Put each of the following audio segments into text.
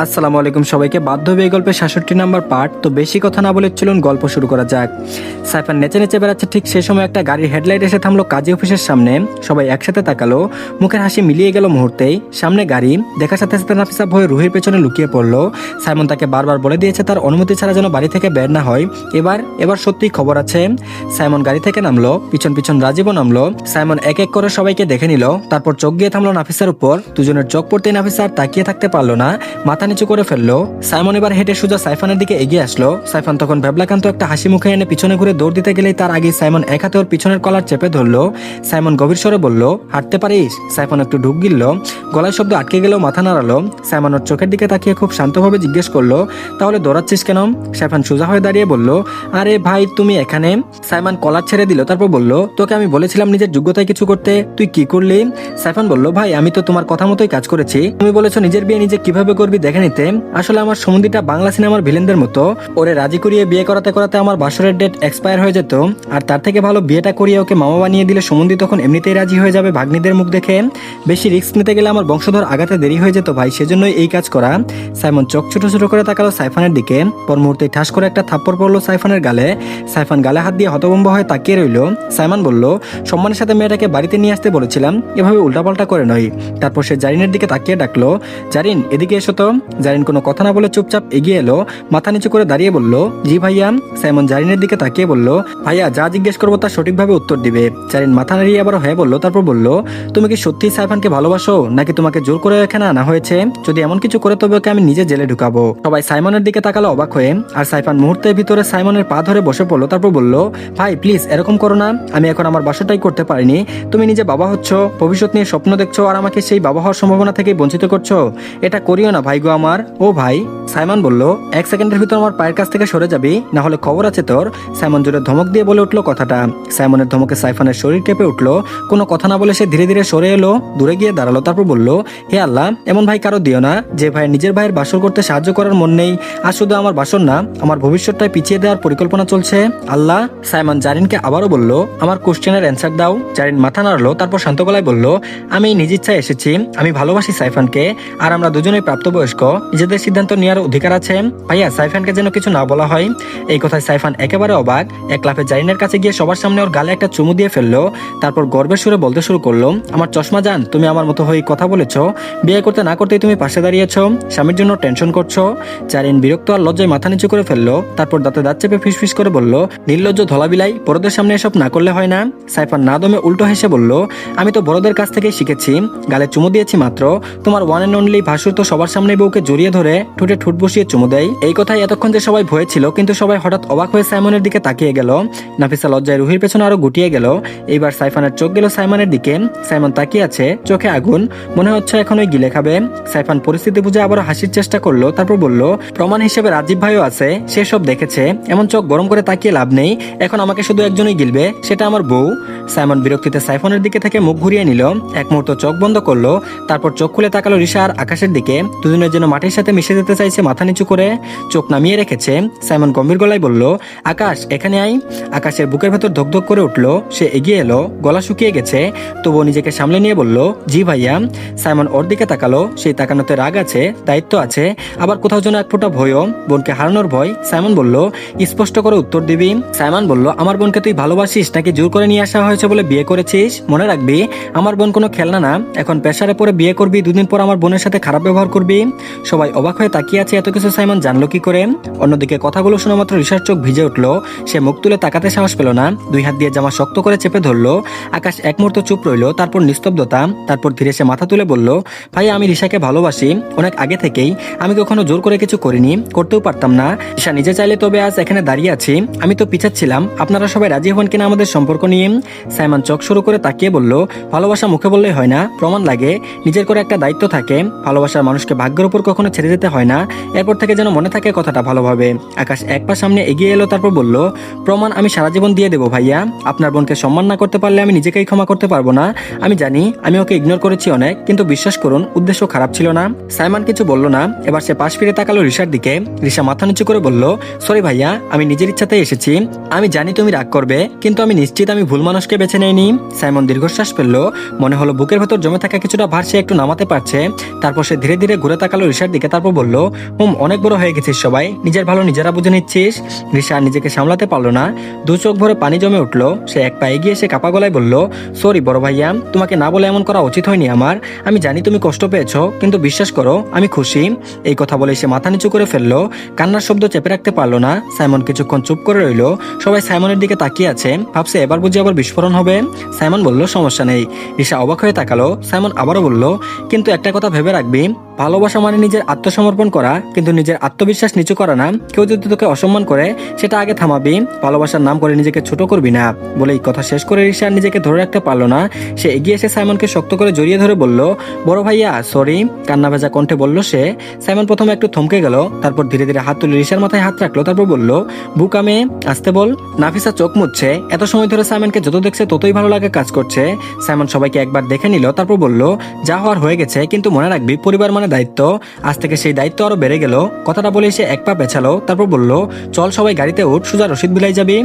আসসালামু আলাইকুম সবাইকে। বাধ্য বিয়ে গল্পের ৬৭ নাম্বার পার্ট। তো বেশি কথা না বলে চলুন গল্প শুরু করা যাক। সাইফান নেচে নেচে বেড়াচ্ছে, ঠিক সেই সময় একটা গাড়ির হেডলাইট এসে থামলো কাজী অফিসের সামনে। সবাই একসাথে তাকালো, মুখের হাসি মিলিয়ে গেল মুহূর্তেই। সামনে গাড়ি দেখার সাথে সাথে নাফিসা ভয়ে রুহির পেছনে লুকিয়ে পড়লো। সাইমন তাকে বারবার বলে দিয়েছে তার অনুমতি ছাড়া যেন বাড়ি থেকে বের না হয়। এবার সত্যি খবর আছে। সাইমন গাড়ি থেকে নামলো, পিছন পিছন রাজীবও নামলো। সাইমন এক এক করে সবাইকে দেখে নিল, তারপর চোখ গিয়ে থামলো নাফিসার উপর। দুজনের চোখ পড়তেই নাফিসা আর তাকিয়ে থাকতে পারলো না, মাথা নিচু করে ফেললো। সাইমন এবার হেঁটে সোজা সাইফানের দিকে এগিয়ে আসলো। সাইফান তখন ভ্যাবলাকান্ত একটা হাসি মুখে এনে পিছনে ঘুরে দৌড় দিতে গেলেই তার আগে সাইমন এক হাতে ওর পিছনের কলার চেপে ধরলো। সাইমন গভীর স্বরে বলল, হাঁটতে পারিস? সাইফান একটু ঢুক গিলল, গলায় শব্দ আটকে গেলেও মাথা নাড়ালো। সাইমন ওর চোখের দিকে তাকিয়ে খুব শান্তভাবে জিজ্ঞেস করলো, তাহলে দৌড়াচ্ছিস কেন? সাইফান সোজা হয়ে দাঁড়িয়ে বলল, আরে ভাই তুমি এখানে। সাইমন কলার ছেড়ে দিল, তারপর বলল, তোকে আমি বলেছিলাম নিজের যোগ্যতায় কিছু করতে, তুই কি করলি? সাইফান বলল, ভাই আমি তো তোমার কথা মতোই কাজ করেছি। তুমি বলেছো নিজের বিয়ে নিজে কিভাবে করবি দেখে নিতে। আসলে আমার সমুদ্রটা বাংলা সিনেমার ভিলেনদের মতো, ওরে রাজি করিয়ে বিয়ে করাতে করাতে আমার বাসরের ডেট এক্সপায়ার হয়ে যেত। আর তার থেকে ভালো বিয়েটা করিয়ে ওকে মামা বানিয়ে দিলে সমুদ্র তখন এমনিতেই রাজি হয়ে যাবে ভাগ্নিদের মুখ দেখে। বেশি রিস্ক নিতে গেলে আমার বংশধর আগাতে দেরি হয়ে যেত ভাই, সেজন্যই এই কাজ করা। সাইমন চোখ ছোট ছোট করে তাকালো সাইফানের দিকে। পর মুহূর্তে ঠাস করে একটা থাপ্পড় পড়লো সাইফানের গালে। সাইফান গালে হাত দিয়ে হতভম্ব হয়ে তাকিয়ে রইল। সাইমন বলল, সম্মানের সাথে মেয়েটাকে বাড়িতে নিয়ে আসতে বলেছিলাম, এভাবে উল্টাপাল্টা করে নয়। তারপর সে জারিনের দিকে তাকিয়ে ডাকলো, জারিন এদিকে এসো তো। জারিন কোনো কথা না বলে চুপচাপ এগিয়ে এলো, মাথা নিচু করে দাঁড়িয়ে বলল, জি ভাইয়া। সাইমন জারিনের দিকে তাকিয়ে বলল, ভাইয়া যা জিজ্ঞেস করবো তা সঠিকভাবে উত্তর দিবে। জারিন মাথা নাড়িয়ে আবার হ্যাঁ বলল, তারপর বলল, তুমি কি সত্যি সাইফানকে ভালোবাসো নাকি তোমাকে জোর করে এখানে আনা হয়েছে? যদি এমন কিছু করে তবে ওকে আমি নিজে জেলে ঢুকাবো। সবাই সাইমনের দিকে তাকালো অবাক হয়ে। আর সাইফান মুহূর্তের ভিতরে সাইমনের পা ধরে বসে পড়লো, তারপর বলল, ভাই প্লিজ এরকম করো না, আমি এখন আমার বাসাটাই করতে পারিনি। তুমি নিজে বাবা হচ্ছ, ভবিষ্যৎ নিয়ে স্বপ্ন দেখছো, আর আমাকে সেই বাবা হওয়ার সম্ভাবনা থেকে বঞ্চিত করছো। এটা করিও না ভাই গো আমার। ও ভাই। সাইমন বলল, এক সেকেন্ডের ভিতর আমার পায়ের কাছ থেকে সরে যাবি, না হলে খবর আছে তোর। সাইমন জোরে ধমক দিয়ে বলে উঠলো কথাটা। সাইমনের ধমকে সাইফানের শরীর কেঁপে উঠলো। কোনো কথা না বলে সে ধীরে ধীরে সরে এলো, দূরে গিয়ে দাঁড়ালো, তারপর বলল, হে আল্লাহ, এমন ভাই কারো দিও না যে ভাই নিজের ভাইয়ের বাসর করতে সাহায্য করার মন নেই। আর শুধু আমার বাসর না, আমার ভবিষ্যৎটাই পিছিয়ে দেওয়ার পরিকল্পনা চলছে আল্লাহ। সাইমন জারিনকে আবারও বলল, আমার কোশ্চেনের অ্যান্সার দাও। জারিন মাথা নাড়লো, তারপর শান্ত গলায় বলল, আমি নিজ ইচ্ছায় এসেছি, আমি ভালোবাসি সাইফানকে, আর আমরা দুজনেই প্রাপ্তবয়স্ক, নিজেদের সিদ্ধান্ত নেওয়ার অধিকার আছে। ভাইয়া সাইফানকে যেন কিছু না বলা হয়। এই কথায় সাইফান একেবারে অবাক। এক লাফে জারিনের কাছে গিয়ে সবার সামনে ওর গালে একটা চুমু দিয়ে ফেললো। তারপর গর্বের সুরে বলতে শুরু করলো, আমার চশমা জান, তুমি আমার মতো হয়ে কথা বলেছো, বিয়ে করতে না করতেই তুমি পাশে দাঁড়িয়েছো, স্বামীর জন্য টেনশন করছো। জারিন বিরক্ত আর লজ্জায় মাথা নিচু করে ফেললো, তারপর দাঁতে দাঁত চেপে ফিসফিস করে বলল, নির্লজ্জ ধলাবিলাই, বড়দের সামনে এসব না করলে হয় না। সাইফান না দমে উল্টো হেসে বলল, আমি তো বড়দের কাছ থেকেই শিখেছি, গালে চুমু দিয়েছি মাত্র। তোমার ওয়ান এন্ড অনলি ভাসুর তো সবার সামনে বউকে জড়িয়ে ধরে ঠোঁটে ঠোঁট বসিয়ে চুমু দেয়। এই কথাই এতক্ষণ যে সবাই ভয়ে ছিল, কিন্তু সবাই হঠাৎ অবাক হয়ে সাইমনের দিকে তাকিয়ে গেল। নাফিসা লজ্জায় রুহির পেছনে আরো গুটিয়ে গেল। এইবার সাইফানের চোখ গেল সাইমনের দিকে। সাইমন তাকিয়ে আছে, চোখে আগুন, মনে হচ্ছে এখন ওই গিলে খাবে। সাইফান পরিস্থিতি বুঝে আবারও হাসির চেষ্টা করলো, তারপর বলল, প্রমাণ হিসেবে রাজীব ভাইও আছে, সে সব দেখেছে, এমন চোখ গরম করে তাকিয়ে লাভ নেই, এখন আমাকে শুধু একজনই গিলবে, সেটা আমার বউ। সাইমন বিরক্তিতে সাইফনের দিকে থেকে মুখ ঘুরিয়ে নিল, এক মুহূর্ত চোখ বন্ধ করলো, তারপর চোখ খুলে তাকালো রিশা আর আকাশের দিকে। দুজনের যেন মাটির সাথে মিশে যেতে চাইছে, মাথা নিচু করে চোখ নামিয়ে রেখেছে। সাইমন গম্ভীর গলায় বলল, আকাশ এখানে আয়। আকাশের বুকের ভেতর ধকধক করে উঠলো, সে এগিয়ে এলো, গলা শুকিয়ে গেছে, তবুও নিজেকে সামলে নিয়ে বলল, জি ভাইয়া। সাইমন ওর দিকে তাকালো, সেই তাকানোতে রাগ আছে, দায়িত্ব আছে, আবার কোথাও যেন এক ফোঁটা ভয়ও, বোনকে হারানোর ভয়। সাইমন বলল, স্পষ্ট করে উত্তর দিবি। সাইমন বলল, আমার বোনকে তুই ভালোবাসিস নাকি জোর করে নিয়ে আসা হয়েছে বলে বিয়ে করেছিস? মনে রাখবি, আমার বোন কোনো খেলনা না, এখন প্রেসারে পরে বিয়ে করবি, দুদিন পর আমার বোনের সাথে খারাপ ব্যবহার করবি। সবাই অবাক হয়ে তাকিয়ে আছে, এত কিছু সাইমন জানলো কি করে? অন্যদিকে কথাগুলো শোনা মাত্র রিশার চোখ ভিজে উঠলো, সে মুখ তুলে তাকাতে সাহস পেল না, দুই হাত দিয়ে জামা শক্ত করে চেপে ধরলো। আকাশ এক মুহূর্ত চুপ রইলো, তারপর নিস্তব্ধতা, তারপর ধীরে সে মাথা তুলে বলল, ভাই আমি রিশাকে ভালোবাসি অনেক আগে থেকেই, আমি কখনো জোর করে কিছু করিনি, করতেও পারতাম না। রিশা নিজে চাইলে তবে আজ এখানে দাঁড়িয়ে আছি, আমি তো পিছাচ্ছিলাম, আপনারা সবাই রাজি হন কিনা আমাদের সম্পর্ক নিয়ে। সাইমন চোখ শুরু করে তাকিয়ে বলল, ভালোবাসা মুখে বললেই হয় না, প্রমাণ লাগে, নিজের করে একটা দায়িত্ব থাকে, ভালোবাসার মানুষকে ভাগ্যের উপর কখনো ছেড়ে যেতে হয় না। এরপর থেকে যেন মনে থাকে কথাটা ভালোভাবে। আকাশ এক পা সামনে এগিয়ে এলো, তারপর বলল, প্রমাণ আমি সারা জীবন দিয়ে দেবো ভাইয়া, আপনার বোনকে সম্মান না করতে পারলে আমি নিজেকেই ক্ষমা করতে পারবো না। আমি জানি আমি ওকে ইগনোর করেছি অনেক, কিন্তু বিশ্বাস করুন উদ্দেশ্য খারাপ ছিল না। সাইমন কিছু বলল না, এবার সে পাশ ফিরে তাকালো রিশার দিকে। রিশা মাথা নিচু করে বলল, সরি ভাইয়া, আমি নিজের ইচ্ছাতেই এসেছি, আমি জানি তুমি রাগ করবে, কিন্তু আমি নিশ্চিত আমি ভুল মানুষকে বেছে নেইনি। সাইমন দীর্ঘশ্বাস ফেললো, মনে হলো বুকের ভেতর জমে থাকা কিছুটা ভার সে একটু নামাতে পারছে। তারপর সে ধীরে ধীরে ঘুরে তাকালো তাকালো রিশার দিকে, তারপর বলল, অনেক বড় হয়ে গেছিস, সবাই নিজের ভালো নিজেরা বুঝে নিচ্ছিস। রিশা আর নিজেকে সামলাতে পারলো না, দু চোখ ভরে পানি জমে উঠলো। সে এক পা এগিয়ে এসে কাপা গলায় বলল, সরি বড় ভাইয়া, তোমাকে না বলে এমন করা উচিত হয়নি আমার। আমি জানি তুমি কষ্ট পেয়েছো, কিন্তু বিশ্বাস করো আমি খুশি। এই কথা বলে সে মাথা নিচু করে ফেললো। কান্নার শব্দ চেপে রাখতে পারলো না। সাইমন কিছুক্ষণ চুপ করে রইলো। সবাই সাইমনের দিকে তাকিয়ে আছে, ভাবছে এবার বুঝি আবার বিস্ফোরণ হবে। সাইমন বলল, সমস্যা নেই। রিশা অবাক হয়ে তাকালো। সাইমন আবারও বলল, কিন্তু একটা কথা ভেবে রাখবি, ভালোবাসা মানে নিজের আত্মসমর্পণ করা, কিন্তু নিজের আত্মবিশ্বাস নিচু করা না। কেউ যদি তোকে অসম্মান করে সেটা আগে থামাবি, ভালোবাসার নাম করে নিজেকে ছোট করবি না। বলে এই কথা শেষ করে রিশা নিজেকে ধরে রাখতে পারলো না। সে এগিয়ে এসে সাইমনকে শক্ত করে জড়িয়ে ধরে বলল, বড় ভাইয়া সরি, কান্না ভেজা কণ্ঠে বলল সে। সাইমন প্রথমে একটু থমকে গেল, তারপর ধীরে ধীরে হাত তুলে রিশার মাথায় হাত রাখলো, তারপর বলল, বুকা মেয়ে আসতে বল। নাফিসা চোখ মুছছে। এত সময় ধরে সাইমনকে যত দেখছে ততই ভালো লাগে কাজ করছে। সাইমন সবাইকে একবার দেখে নিল, তারপর বলল, যা হওয়ার হয়ে গেছে, কিন্তু মনে রাখবি পরিবার মানে দায়িত্ব। আজ থেকে সেই দায়িত্ব আরো বেড়ে গেল। কথাটা বলে সে এক পা পেছালো, তারপর বলল, চল সবাই গাড়িতে উঠ, সোজা রশিদ বিলাই যাবি।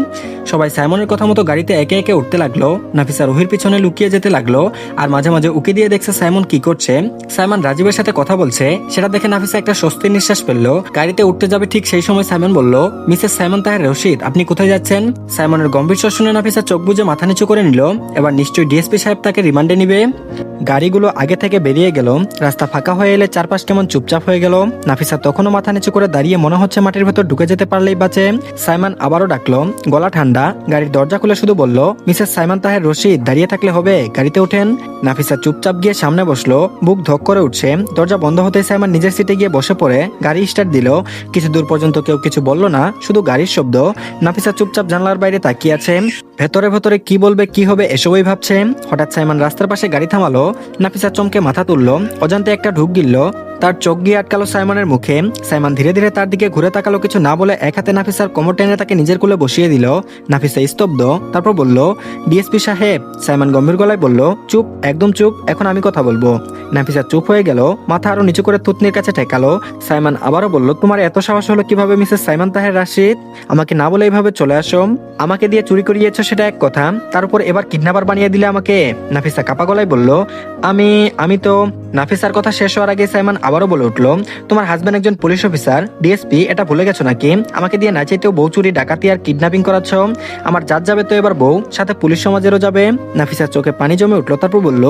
সবাই সাইমনের কথা মতো গাড়িতে একে একে উঠতে লাগলো। নাফিসা রুহির পিছনে লুকিয়ে যেতে লাগলো, আর মাঝে মাঝে উকি দিয়ে দেখছে সাইমন কি করছে। সাইমন রাজীবের সাথে কথা বলছে, সেটা দেখে নাফিসা একটা স্বস্তির নিঃশ্বাস ফেললো। গাড়িতে উঠতে যাবে ঠিক সেই সময় সাইমন বলল, মিসেস সাইমন তাহের রশিদ, আপনি কোথায় যাচ্ছেন? সাইমনের গম্ভীর স্বর শুনে নাফিসা চোখ বুজে মাথা নিচু করে নিল। এবার নিশ্চয়ই ডিএসপি সাহেব তাকে রিমান্ডে নিবে। গাড়িগুলো আগে থেকে বেরিয়ে গেল। রাস্তা ফাঁকা হয়ে এলে চারপাশ কেমন চুপচাপ হয়ে গেল। নাফিসা তখনও মাথা নিচু করে দাঁড়িয়ে, মনে হচ্ছে মাটির ভেতর ঢুকে যেতে পারলেই বাঁচে। সাইমন আবারও ডাকলো, গলা ঠান্ডা। গাড়ির দরজা খুলে শুধু বলল, মিসেস সাইমন তাহের রশিদ, দাঁড়িয়ে থাকলে হবে, গাড়িতে ওঠেন। নাফিসা চুপচাপ গিয়ে সামনে বসলো। বুক ধক করে উঠছে। দরজা বন্ধ হতেই সাইমন নিজের সিটে গিয়ে বসে পড়ে। গাড়ি স্টার্ট দিল। কিছু দূর পর্যন্ত কেউ কিছু বলল না, শুধু গাড়ির শব্দ। নাফিসা চুপচাপ জানলার বাইরে তাকিয়ে আছে। ভেতরে ভেতরে কি বলবে কি হবে এসবই ভাবছে। হঠাৎ সাইমন রাস্তার পাশে গাড়ি থামালো। নাফিসা চমকে মাথা তুললো। অজান্তে একটা ঢুক গিলল। তার চোখ গিয়ে আটকালো সাইমনের মুখে। সাইমন ধীরে ধীরে তার দিকে ঘুরে তাকালো, কিছু না বলে এক হাতে নাফিসার কোমর টেনে তাকে নিজের কোলে বসিয়ে দিল। নাফিসা স্তব্ধ, তারপর বলল, ডিএসপি সাহেব। সাইমন গম্ভীর গলায় বলল, চুপ, একদম চুপ, এখন আমি কথা বলবো। নাফিসা চুপ হয়ে গেল, মাথা আরো নিচু করে থুতনির কাছে ঠেকালো। সাইমন আবারও বলল, তোমার এত সাহস হলো কিভাবে মিসেস সাইমন তাহের রাশিদ? আমাকে না বলে এইভাবে চলে আসো। আমাকে দিয়ে চুরি করিয়েছো সেটা এক কথা, তার উপর এবার কিডন্যাপার বানিয়ে দিলে আমাকে। নাফিসা কাপা গলায় বলল, আমি তো। নাফিসার কথা শেষ হওয়ার আগে সাইমন আবারও বলে উঠলো, তোমার হাজবেন্ড একজন পুলিশ অফিসার, ডিএসপি, এটা ভুলে গেছো নাকি? আমাকে দিয়ে না চাইতেও বউ চুরি, ডাকাতি আর কিডন্যাপিং করাচ্ছ। আমার জাত যাবে তো এবার বউ, সাথে পুলিশ সমাজেরও যাবে। নাফিসার চোখে পানি জমে উঠলো, তারপর বলল,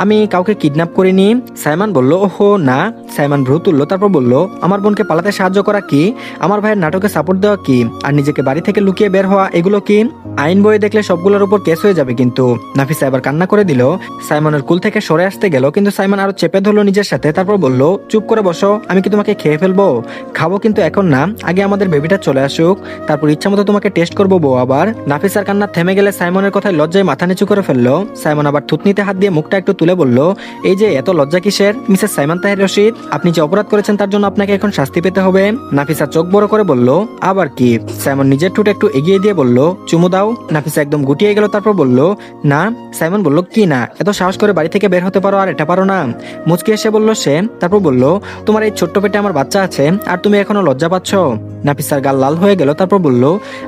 আমি কাউকে কিডন্যাপ করিনি। সাইমন বলল, ওহো না। সাইমন ভ্রু তুললো, তারপর বলল, আমার বোনকে পালাতে সাহায্য করা কি? আমার ভাইয়ের নাটকে সাপোর্ট দেওয়া কি? আর নিজেকে বাড়ি থেকে লুকিয়ে বের হওয়া, এগুলো কি? আইন বইয়ে দেখলে সবগুলোর উপর কেস হয়ে যাবে কিন্তু। নাফিসা এবার কান্না করে দিল। সাইমনের কুল থেকে সরে আসতে গেল, কিন্তু সাইমন আরো চেপে ধরলো নিজের সাথে, তারপর বলল, চুপ করে বসো, আমি কি তোমাকে খেয়ে ফেলবো? খাবো, কিন্তু এখন না, আগে আমাদের বেবিটা চলে আসুক, তারপর ইচ্ছা মতো তোমাকে টেস্ট করবো বউ আবার। নাফিসার কান্না থেমে গেলে সাইমনের কথায় লজ্জায় মাথা নিচু করে ফেললো। সাইমন আবার থুতনিতে হাত দিয়ে মুখটা একটু তুলে বলল, এই যে এত লজ্জা কিসের? মিসেস সাইমন তাহের রশিদ, আপনি যে অপরাধ করেছেন তার জন্য আপনাকে এখন শাস্তি পেতে হবে। নাফিসা চোখ বড় করে বলল, আবার কি? সাইমন নিজের ঠোঁট একটু এগিয়ে দিয়ে বলল, চুমু দাও। নাফিসা একদম গুটিয়ে গেল, তারপর বলল, না। সাইমন বলল, কি না? এত সাহস করে বাড়ি থেকে বের হতে পারো আর এটা পারো না? মুচকি এসে বলল সে, তারপর বলল, তোমার এই ছোট্ট পেটে আমার বাচ্চা আছে আর তুমি এখনো লজ্জা পাচ্ছ? নাফিসার গাল লাল হয়ে গেল, তারপর বলল,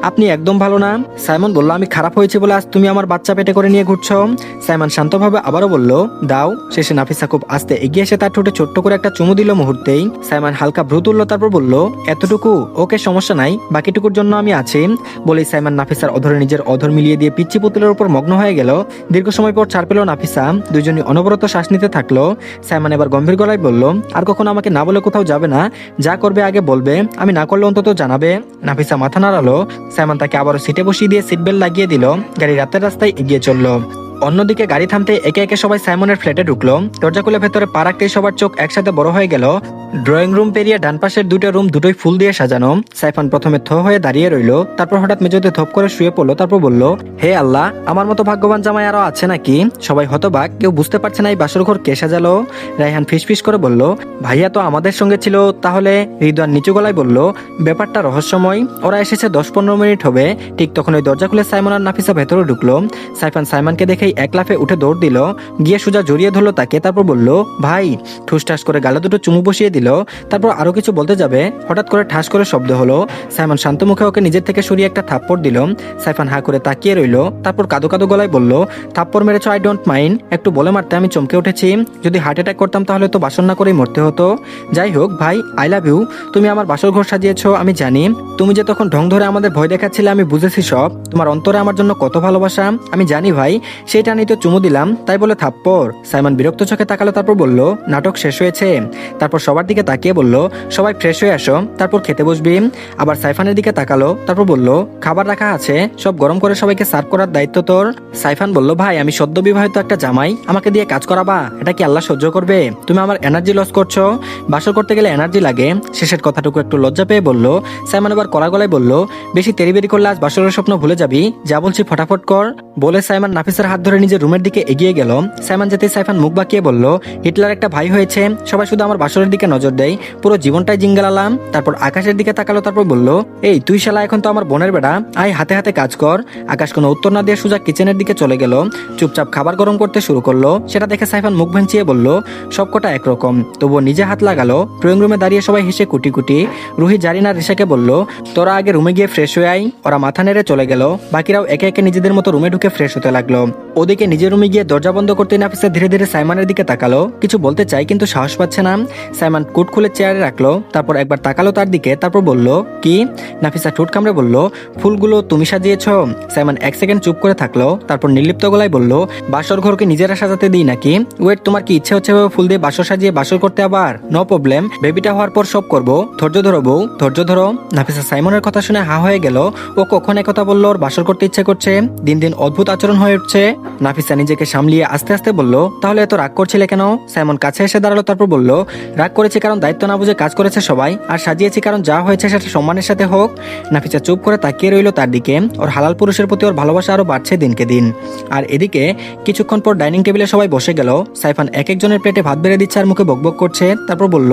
আপনি একদম ভালো না। সাইমন বলল, আমি খারাপ হয়েছে বলে আজ তুমি আমার বাচ্চা পেটে করে নিয়ে ঘুরছো? সাইমন শান্তভাবে আবারও বলল, দাও। শেষে নাফিসা খুব আস্তে এগিয়ে এসে তার ঠোঁটে ছোট্ট করে একটা চুমু দিল মুহূর্তেই। সাইমন হালকা ভ্রু তুলল, তারপর বলল, এতটুকু? ওকে, সমস্যা নাই, বাকিটুকুর জন্য আমি আছি। বলেই সাইমন নাফিসার অধরে নিজের অধর মিলিয়ে দিয়ে পিচ্চি পুতুলের উপর মগ্ন হয়ে গেল। দীর্ঘ সময় পর ছাড় পেল নাফিসা। দুইজনই অনবরত শ্বাস নিতে থাকলো। সাইমন এবার গম্ভীর গলায় বলল, আর কখনো আমাকে না বলে কোথাও যাবে না। যা করবে আগে বলবে, আমি না করলে অন্তত জানাবে। নাফিসা মাথা নাড়ালো। সাইমন তাকে আবারও সিটে বসিয়ে দিয়ে সিট বেল্ট লাগিয়ে দিল। গাড়ি রাতের রাস্তায় এগিয়ে চললো। অন্যদিকে গাড়ি থামতে একে একে সবাই সাইমনের ফ্ল্যাটে ঢুকলো। দরজা খুলে ভেতরে পা রাখতেই সবার চোখ একসাথে বড় হয়ে গেল। ড্রয়িং রুম পেরিয়ে ডান পাশের দুটো রুম দুটোই ফুল দিয়ে সাজানো। সাইফান প্রথমে থ হয়ে দাঁড়িয়ে রইলো, তারপর হঠাৎ মেঝেতে থপ করে শুয়ে পড়লো, তারপর বলল, হে আল্লাহ, আমার মতো ভাগ্যবান জামাই আরো আছে নাকি? সবাই হতবাক, কেউ বুঝতে পারছে না এই বাসর ঘর কে সাজালো। রায়হান ফিসফিস করে বলল, ভাইয়া তো আমাদের সঙ্গে ছিল তাহলে? রিদওয়ান নিচু গলায় বলল, ব্যাপারটা রহস্যময়, ওরা এসেছে 10-15 মিনিট হবে। ঠিক তখন ওই দরজা খুলে সাইমন আর নাফিসা ভেতরে ঢুকলো। সাইফান সাইমনকে দেখেই এক লাফে উঠে দৌড় দিল, গিয়ে সোজা জড়িয়ে ধরলো তাকে, তারপর বলল ভাই। ঠুসঠাস করে গালে দুটো চুমু বসিয়ে দিল। তারপর আরো কিছু বলতে যাবে, হঠাৎ করে ঠাস করে শব্দ হলো। সাইমন শান্ত মুখে ওকে নিজের থেকে সরিয়ে একটা থাপ্পড় দিল। সাইফান হা করে তাকিয়ে রইল, তারপর কাদো কাদো গলায় বলল, থাপ্পড় মেরেছ আই ডোন্ট মাইন্ড, একটু বলে মারতে আমি চমকে উঠেছি। যদি হার্ট অ্যাটাক করতাম তাহলে তো বাসন না করেই মরতে হতো। যাই হোক ভাই, আই লাভ ইউ। তুমি আমার বাসর ঘর সাজিয়েছো আমি জানি। তুমি যে তখন ঢং ধরে আমাদের ভয় দেখাচ্ছিলে আমি বুঝেছি সব। তোমার অন্তরে আমার জন্য কত ভালোবাসা আমি জানি ভাই। সেইটা নিয়ে তো চুমু দিলাম, তাই বলে থাপ্পড়। সাইমন বিরক্ত চোখে তাকালো, তারপর বলল, নাটক শেষ হয়েছে। তারপর সবার দিকে তাকিয়ে বলল, সবাই ফ্রেশ হয়ে আসো, তারপর খেতে বসবি। আবার সাইফানের দিকে তাকালো, তারপর বলল, খাবার রাখা আছে, সব গরম করে সবাইকে সার্ভ করার দায়িত্ব তোর। সাইফান বলল, ভাই আমি সদ্য বিবাহিত একটা জামাই, আমাকে দিয়ে কাজ করাবা? এটা কি আল্লাহ সহ্য করবে? তুমি আমার এনার্জি লস করছো। বাসর করতে গেলে এনার্জি লাগে। শেষের কথাটুকু একটু লজ্জা পেয়ে বলল। সাইমন এবার কড়া গলায় বলল, বেশি তেড়িবেড়ি করলে আজ বাসরের স্বপ্ন ভুলে যাবি, যা বলছি ফটাফট কর। বলে সাইমন নাফিসার হাত ধরে নিজের রুমের দিকে এগিয়ে গেল। সাইমন যেতে সাইফান মুখ বাঁকিয়ে বলল, হিটলার একটা ভাই হয়েছে, সবাই শুধু আমার বাসরের দিকে নজর দেয়, পুরো জীবনটাই জিঙ্গালালাম। তারপর আকাশের দিকে তাকালো, তারপর বলল, এই তুই শালা এখন তো আমার বোনের বেড়া, আয় হাতে হাতে কাজ কর। আকাশ কোনো উত্তর না দিয়ে সোজা কিচেনের দিকে চলে গেল, চুপচাপ খাবার গরম করতে শুরু করলো। সেটা দেখে সাইফান মুখ ভেঙচিয়ে বলল, সবকটা একরকম। তবুও নিজে হাত লাগালো। ড্রয়িং রুমে দাঁড়িয়ে সবাই হেসে কুটি কুটি। রুহি জারিনা রিশাকে বলল, তোরা আগে রুমে গিয়ে ফ্রেশ হয়ে আয়। ওরা মাথা নেড়ে চলে গেল। বাকিরাও একে একে নিজেদের মতো রুমে ঢুকে ফ্রেশ হতে লাগলো। ওদিকে নিজের রুমে গিয়ে দরজা বন্ধ করতে নাফিসা ধীরে ধীরে সাইমনের দিকে তাকালো। কিছু বলতে চাই কিন্তু সাহস পাচ্ছে না। সাইমন কুট খুলে চেয়ারে রাখলো, তারপর একবার তাকালো তার দিকে, তারপর বলল, কি? নাফিসা ঠোঁট কামড়ে বলল, ফুলগুলো তুমি সাজিয়েছ। সাইমন এক সেকেন্ড চুপ করে থাকলো, তারপর নির্লিপ্ত গলায় বলল, বাসর ঘরকে নিজেরা সাজাতে দিই নাকি? ওয়েট, তোমার কি ইচ্ছে হচ্ছে ফুল দিয়ে বাসর সাজিয়ে বাসর করতে? আবার নো প্রবলেম, বেবিটা হওয়ার পর সব করবো। ধৈর্য ধরো বউ, ধৈর্য ধরো। নাফিসা সাইমনের কথা শুনে হা হয়ে গেল। ও কখন একথা বললো ওর বাসর করতে ইচ্ছে করছে? দিন দিন অদ্ভুত আচরণ হয়ে উঠছে। নাফিসা নিজেকে সামলিয়ে আস্তে আস্তে বলল, তাহলে এত রাগ করছিলে কেন? সাইমন কাছে এসে দাঁড়ালো, তারপর বলল, রাগ করেছি কারণ দায়িত্ব না বুঝে কাজ করেছে সবাই, আর সাজিয়েছি কারণ যা হয়েছে সেটা সম্মানের সাথে হোক। নাফিসা চুপ করে তাকিয়ে রইল তার দিকে। ওর হালাল পুরুষের প্রতি ওর ভালোবাসা আরো বাড়ছে দিনকে দিন। আর এদিকে কিছুক্ষণ পর ডাইনিং টেবিলে সবাই বসে গেল। সাইফান এক একজনের প্লেটে ভাত বেড়ে দিচ্ছে আর মুখে বকবক করছে। তারপর বলল,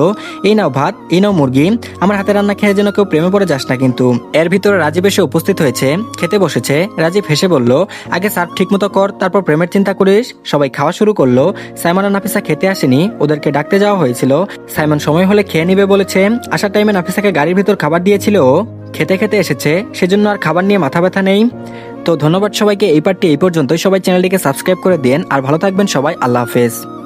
এই নাও ভাত, এই নাও মুরগি, আমার হাতে রান্না খেয়ে যেন কেউ প্রেমে পড়ে যাস না কিন্তু। এর ভিতরে রাজীব এসে উপস্থিত হয়েছে, খেতে বসেছে। রাজীব হেসে বলল, আগে সার্ভ ঠিক মতো কর, তারপর প্রেমের চিন্তা করিস। সবাই খাওয়া শুরু করলো। সাইমন আর নাফিসা খেতে আসেনি, ওদেরকে ডাকতে যাওয়া হয়েছিল। সাইমন সময় হলে খেয়ে নিবে বলেছে। আসার টাইমে নাফিসাকে গাড়ির ভিতর খাবার দিয়েছিল, ও খেতে খেতে এসেছে, সেজন্য আর খাবার নিয়ে মাথা ব্যথা নেই। তো ধন্যবাদ সবাইকে, এই পার্টটি এই পর্যন্তই। সবাই চ্যানেলটিকে সাবস্ক্রাইব করে দেন আর ভালো থাকবেন সবাই। আল্লাহ হাফেজ।